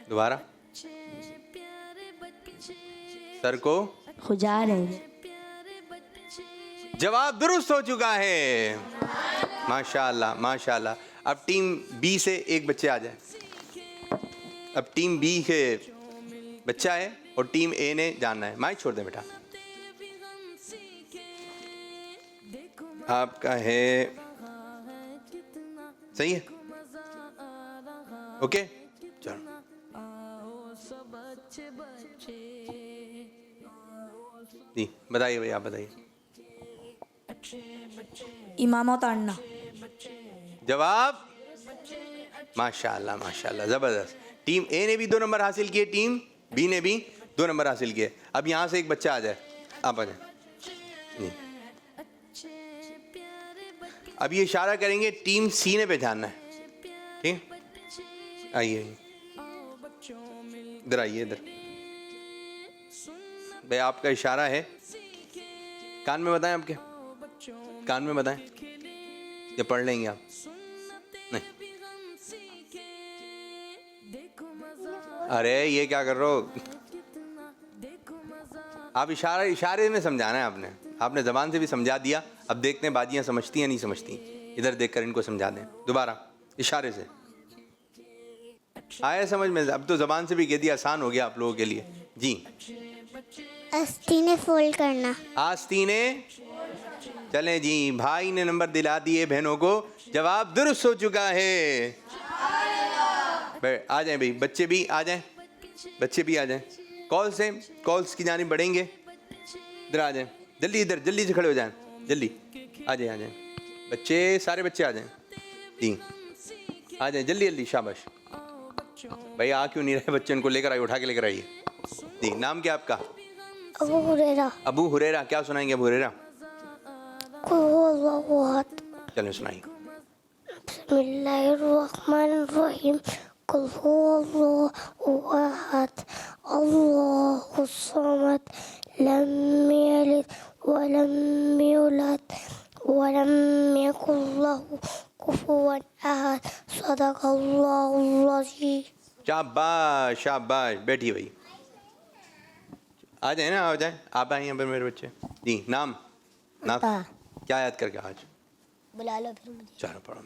दोबारा सर को खुजा रहे हैं। जवाब दुरुस्त हो चुका है। माशाअल्लाह माशाअल्लाह। अब टीम बी से एक बच्चे आ जाए। अब टीम बी के बच्चा है और टीम ए ने जानना है। माइक छोड़ दे बेटा। आपका है सही है? ओके चलो जी बताइए भैया, आप बताइए। इमामा उतारना। जवाब माशाअल्लाह माशाअल्लाह, ज़बरदस्त। टीम ए ने भी 2 नंबर हासिल किए, टीम बी ने भी 2 नंबर हासिल किए। अब यहाँ से एक बच्चा आ जाए, आप आ जाए। अब ये इशारा करेंगे, टीम सी ने पहचानना है, ठीक? आइए इधर आइए, इधर भाई आपका इशारा है। कान में बताएं, आपके कान में बताएं या पढ़ लेंगे आप? नहीं। अरे ये क्या कर रहे हो आप? इशारे में समझाना है आपने। आपने ज़बान से भी समझा दिया, अब देखते हैं बाजियाँ समझती हैं नहीं समझती। इधर देखकर इनको समझा दें दोबारा इशारे से। आया समझ में? अब तो ज़बान से भी कह दिया, आसान हो गया आप लोगों के लिए जी। आस्तीने फोल्ड करना। आस्तीने, चलें जी, भाई ने नंबर दिला दिए बहनों को, जवाब दुरुस्त हो चुका है। आ जाएं भाई, बच्चे भी आ जाएं, बच्चे भी आ जाएं। कॉल्स की जानिब बढ़ेंगे, इधर आ जाएं, जल्दी इधर जल्दी से खड़े हो जाएं, जल्दी आ जाएं बच्चे, सारे बच्चे आ जाएं जी, आ जाएं जल्दी जल्दी, शाबाश। भाई आ क्यों नहीं रहे बच्चे? उनको लेकर आइए, उठा के लेकर आइए जी। नाम क्या आपका? अबू हुरैरा। अबू हुरैरा, क्या सुनाएंगे अबू हुरैरा? चलें सुनाइए। बिस्मिल्लाहिर्रहमानिर्रहीम। कुल हुवल्लाहु अहद अल्लाहुस समद लम यलिद वलम यूलद वलम यकुल लहू कुफुवन अहद। सदक़ल्लाहुल अज़ीम। शाबाश शाबाश, बैठिए भाई, आ जाए ना, आ जाए, आप आए यहाँ पर मेरे बच्चे जी। नाम क्या याद करके आज? बुला लो फिर मुझे। चलो पढ़ो।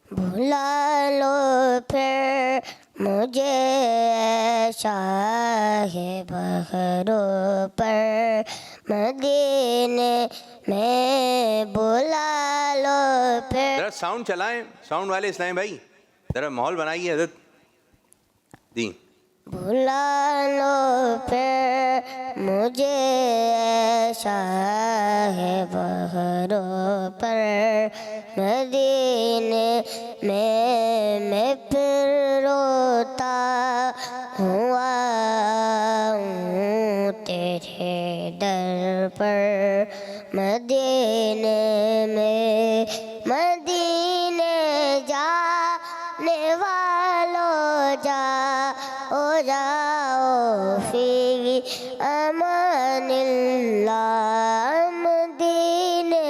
बुला लो फिर मुझे शाहे बहरों पर मदीने में, बुला लो फिर। जरा साउंड चलाएं, साउंड वाले इस्लाम भाई, जरा माहौल बनाइए हजरत जी। बुला लो फिर मुझे शाहे बहरों पर मदीने में, मैं फिर रोता हुआ हूँ तेरे दर पर मदीने में। मदीने जाने वालों जाओ फी अमानिल्लाह। मदीने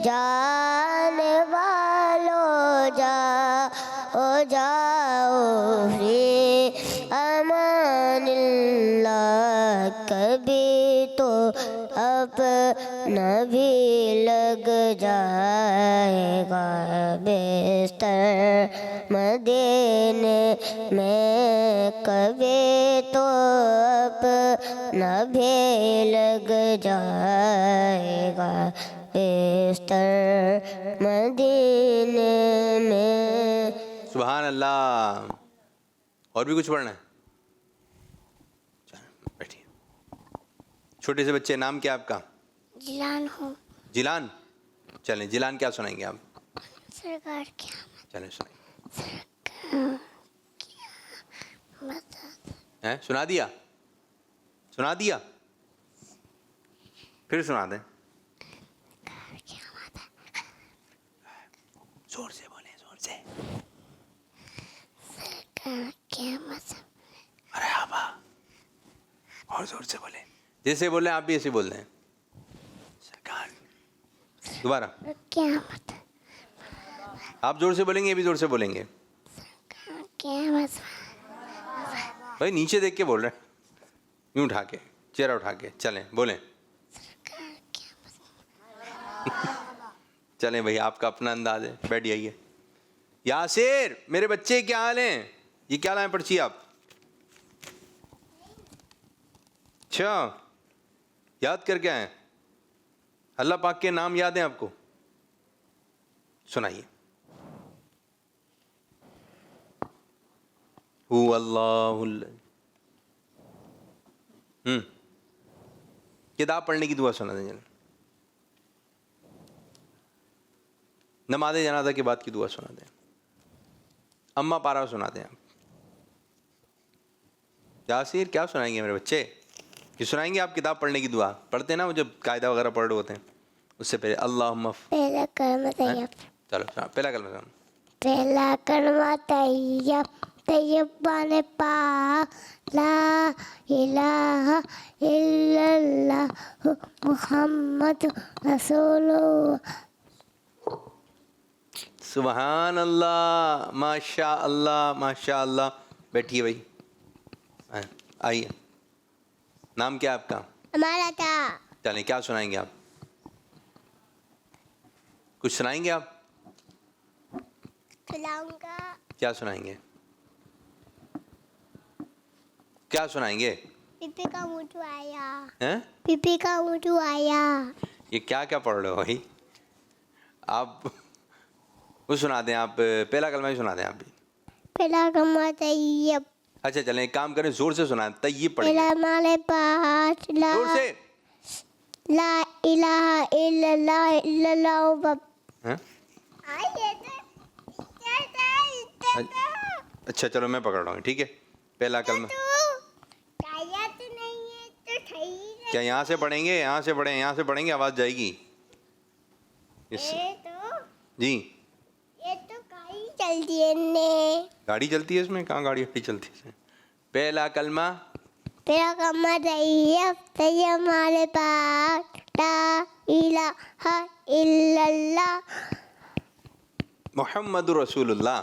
जाने वालों जाओ फी अमानिल्लाह। कभी तो अपना भी लग जाएगा बिस्तर मदीने में, कभी तो अपना भी लग जाएगा बिस्तर मदीने में। सुभान अल्लाह। और भी कुछ पढ़ना है? चलो बैठिए। छोटे से बच्चे, नाम क्या आपका? जिलान हूँ। जिलान, चलें जिलान क्या सुनाएंगे आप? सरकार क्या चलें सुनाइए। मदद। हैं, सुना दिया? सुना दिया? फिर सुना दें, जोर से बोले, जोर से। क्या मतलब? अरे आबा, और जोर से बोले, जैसे बोले आप भी ऐसे बोल रहे हैं। सरकार, दोबारा। क्या मतलब? आप जोर से बोलेंगे, ये भी जोर से बोलेंगे। क्या मतलब? भाई नीचे देख के बोल रहे हैं, यूं उठा के, चेहरा उठा के, चलें बोलें। चलें भाई, आपका अपना अंदाज है, बैठ जाइए। यासिर, मेरे बच्चे क्या हाल हैं? ये क्या लाए पर्ची आप? अच्छा, याद करके आए? अल्लाह पाक के नाम याद हैं आपको? सुनाइए। हु अल्लाहुल। किताब पढ़ने की दुआ सुना दें। नमाज जनाजा के बाद की दुआ सुना दें। अम्मा पारा सुना दें आप। यासीर, क्या सुनाएंगे मेरे बच्चे? ये सुनाएंगे आप किताब पढ़ने की दुआ? पढ़ते ना वो जब कायदा वगैरह पढ़ रहे होते हैं, उससे पहले अल्लाहुम्मा। पहला कलमा तैयब। चलो पहला कलमा सुनाओ। पहला कलमा तैयब, तैयब माने पाक, ला इलाहा इल्लल्लाह मुहम्मद रसूलुल्लाह। सुभान अल्लाह, माशा अल्लाह, माशा अल्लाह। बैठिए भाई, आइए। नाम क्या आपका? हमारा था चलें, क्या सुनाएंगे आप? कुछ सुनाएंगे आप? सुनाऊंगा। क्या सुनाएंगे? क्या सुनाएंगे? पीपी का मुठू आया। हैं? पीपी का मुठू आया। ये क्या क्या पढ़ रहे हो भाई आप? वो सुना दें आप, पहला कलमा ही सुना दें आप भी। पहला कलमा तैयब। अच्छा चलें, एक काम करें, जोर से सुनाएं, तय्यब पढ़ेंगे। पहला हमारे पास जोर से। ला इलाहा इल्लल्लाह इल्लल्लाह। हैं? अच्छा चलो मैं पकड़ रहा हूँ, ठीक है। पहला कलमा क्या यहाँ से पढ़ेंगे? यहाँ से पढ़ें, यहाँ से पढ़ेंगे, आवाज़ जाएगी। जी ये तो गाड़ी चलती है ने। गाड़ी चलती है इसमें? कहाँ गाड़ी चलती है इसमें? पहला कलमा। पहला कलमा तैयब। तैयब हमारे पास ला इलाहा इल्लल्लाह मुहम्मदुर रसूलुल्लाह।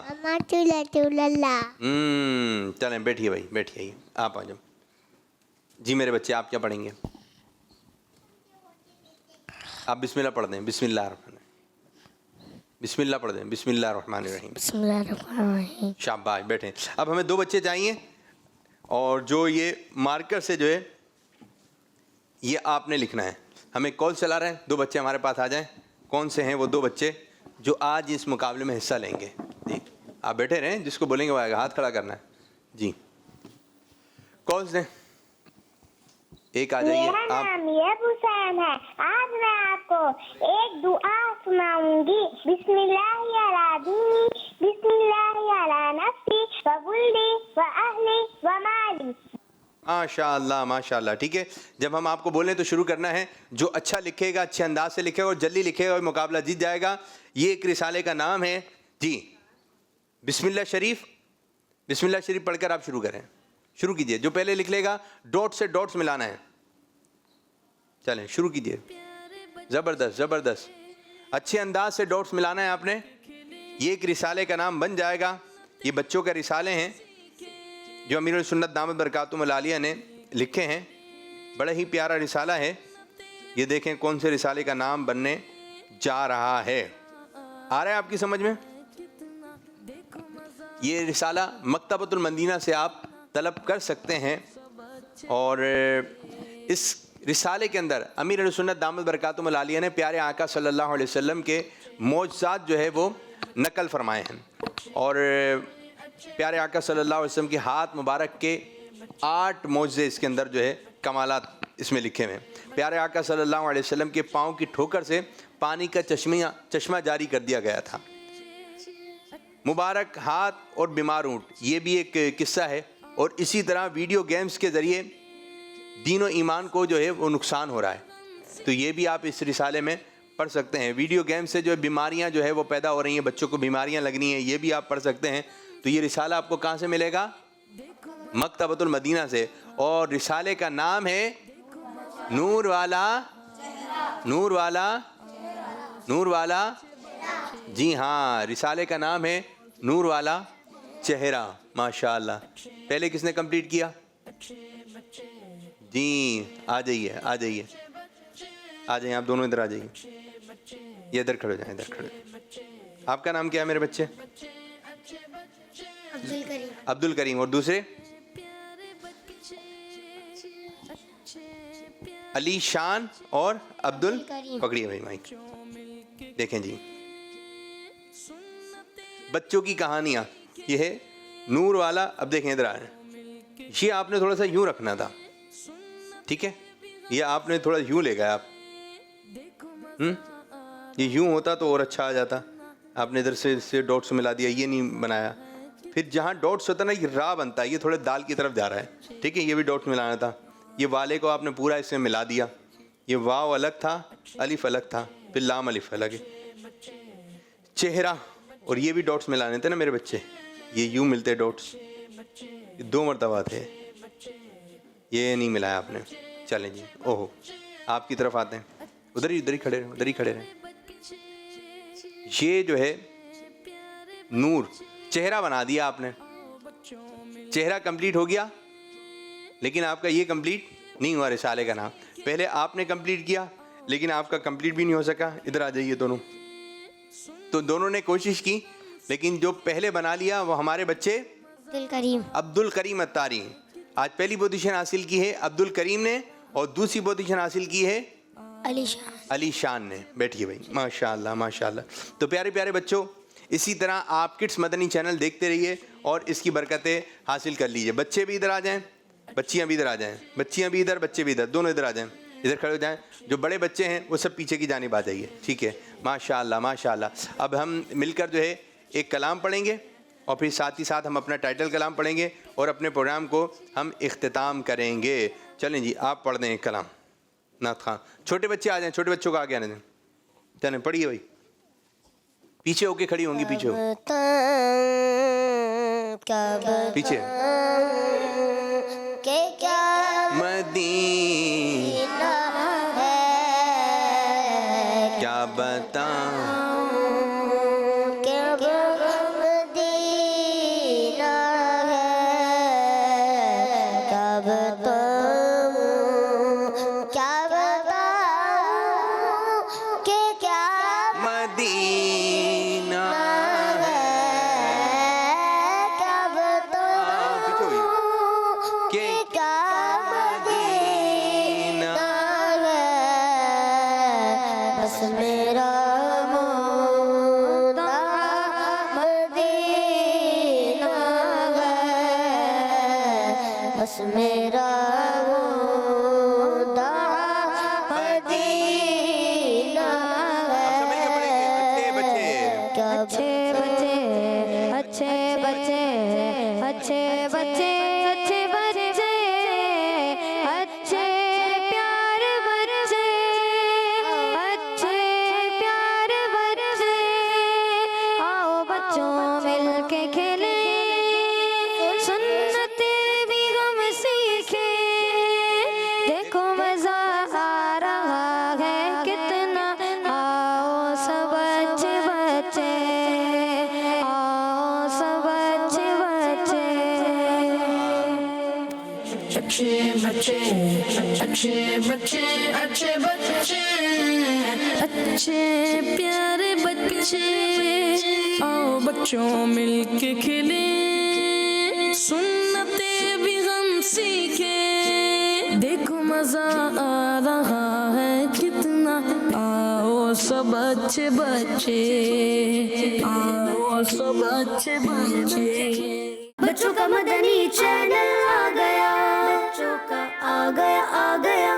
चलें बैठिए भाई, बैठिए, आप आ जाओ। जी मेरे बच्चे, आप क्या पढ़ेंगे? आप बिस्मिल्लाह पढ़ दें। बिस्मिल्लाह पढ़ दें। बिस्मिल्लाहिर्रहमानिर्रहीम। शाबाश, बैठे। अब हमें 2 बच्चे चाहिए, और जो ये मार्कर से जो है ये आपने लिखना है। हमें कॉल चला रहे हैं, 2 बच्चे हमारे पास आ जाएं। कौन से हैं वो 2 बच्चे जो आज इस मुकाबले में हिस्सा लेंगे? जी आप बैठे रहें, जिसको बोलेंगे वो आएगा, हाथ खड़ा करना है। जी कॉल दें, एक आ जाइए। मेरा नाम यब हुसैन है। आज मैं आपको एक दुआ सुनाऊंगी। बिस्मिल्लाहि अला दीनी, बिस्मिल्लाहि अला नफ्सी, व बुल्दी, व अहली, व माली। माशाअल्लाह माशाअल्लाह। ठीक है, जब हम आपको बोलें तो शुरू करना है। जो अच्छा लिखेगा, अच्छे अंदाज से लिखेगा और जल्दी लिखेगा, और मुकाबला जीत जाएगा। ये एक रिसाले का नाम है जी, बिस्मिल्लाह शरीफ। बिस्मिल्लाह शरीफ पढ़कर आप शुरू करें, शुरू कीजिए। जो पहले लिख लेगा, डॉट से डॉट्स मिलाना है। चलें शुरू कीजिए। ज़बरदस्त ज़बरदस्त, अच्छे अंदाज से डॉट्स मिलाना है आपने। ये एक रिसाले का नाम बन जाएगा। ये बच्चों के रिसाले हैं जो अमीरुल सुन्नत दामत बरकातुहुम आलिया ने लिखे हैं। बड़ा ही प्यारा रिसाला है। ये देखें कौन से रिसाले का नाम बनने जा रहा है। आ रहा है आपकी समझ में? ये रिसाला मकतबतुल मदीना से आप तलब कर सकते हैं, और इस रिसाले के अंदर अमीरुल सुन्नत दामत बरकातुहुम आलिया ने प्यारे आका सल्लल्लाहु अलैहि वसल्लम के मौजज़ात जो है वो नकल फरमाए हैं। और प्यारे आका सल्लल्लाहु अलैहि वसल्लम के हाथ मुबारक के 8 मौजज़े इसके अंदर जो है कमालात इसमें लिखे हुए हैं। प्यारे आका सल्लल्लाहु अलैहि वसल्लम के पाँव की ठोकर से पानी का चश्मा जारी कर दिया गया था। मुबारक हाथ और बीमार ऊँट, ये भी एक किस्सा है। और इसी तरह वीडियो गेम्स के ज़रिए दीन और ईमान को जो है वो नुकसान हो रहा है, तो ये भी आप इस रिसाले में पढ़ सकते हैं। वीडियो गेम से जो है बीमारियां जो है वो पैदा हो रही हैं, बच्चों को बीमारियां लगनी हैं, ये भी आप पढ़ सकते हैं। तो ये रिसाला आपको कहाँ से मिलेगा? मकतबतुल मदीना से। और रिसाले का नाम है नूर वाला, नूर वाला, नूर वाला। जी हाँ, रिसाले का नाम है नूर वाला चेहरा। माशाअल्लाह। पहले किसने कंप्लीट किया? जी आ जाइए, आ जाइए, आ जाइए, आप दोनों इधर आ जाइए। ये इधर खड़े हो जाएं, इधर खड़े। आपका नाम क्या है मेरे बच्चे? अब्दुल करीम। और दूसरे? अली शान और अब्दुल। पकड़िए भाई माइक। देखें जी, बच्चों की कहानियां ये है नूर वाला। अब देखें इधर आ रहे हैं। ये आपने थोड़ा सा यूं रखना था, ठीक है? ये आपने थोड़ा यूं ले गए आप। ये यूं होता तो और अच्छा आ जाता। आपने इधर से डॉट्स मिला दिया, ये नहीं बनाया। फिर जहाँ डॉट्स होता ना, ये रा बनता है, ये थोड़े दाल की तरफ जा रहा है, ठीक है? ये भी डॉट्स मिलाना था। ये वाले को आपने पूरा इसमें मिला दिया। ये वाव अलग था, अलिफ अलग था, फिर लाम अलिफ अलग है। चेहरा, और ये भी डॉट्स मिलाने थे ना मेरे बच्चे, ये यूं मिलते डॉट्स। ये 2 मरतबा थे, ये नहीं मिलाया आपने। चलें जी, ओहो आपकी तरफ आते हैं। उधर ही खड़े रहें, उधर ही खड़े रहें। ये जो है नूर, चेहरा बना दिया आपने। चेहरा कंप्लीट हो गया, लेकिन आपका ये कंप्लीट नहीं हुआ रिसाले का नाम। पहले आपने कंप्लीट किया लेकिन आपका कंप्लीट भी नहीं हो सका। इधर आ जाइए दोनों। तो दोनों ने कोशिश की लेकिन जो पहले बना लिया वो हमारे बच्चे अब्दुल करीम अत्तारी। आज पहली पोजीशन हासिल की है अब्दुल करीम ने और दूसरी पोजीशन हासिल की है अली शान ने। बैठिए भाई, माशाल्लाह माशाल्लाह। तो प्यारे प्यारे बच्चों, इसी तरह आप किड्स मदनी चैनल देखते रहिए और इसकी बरकतें हासिल कर लीजिए। बच्चे भी इधर आ जाएं, बच्चियां भी इधर आ जाएं, बच्चियां भी इधर, बच्चे भी इधर, दोनों इधर आ जाएं, इधर खड़े हो जाएं। जो बड़े बच्चे हैं वो सब पीछे की जानिब आ जाइए, ठीक है। माशाल्लाह माशाल्लाह। अब हम मिलकर जो है एक कलाम पढ़ेंगे और फिर साथ ही साथ हम अपना टाइटल कलाम पढ़ेंगे और अपने प्रोग्राम को हम इख्तिताम करेंगे। चलें जी, आप पढ़ दें एक कलाम। नाथ खां, छोटे बच्चे आ जाएं, छोटे बच्चों को आगे आने दें। चलें पढ़िए भाई, पीछे होके खड़ी होंगी, पीछे हो, पीछे। मदीना क्या बताऊं, अच्छे प्यारे बच्चे, आओ बच्चों मिलके खेले, सुन्नते भी हम सीखे, देखो मजा आ रहा है कितना, आओ सब अच्छे बच्चे, आओ सब अच्छे बच्चे। बच्चों का मदनी चैनल आ गया, बच्चों का आ गया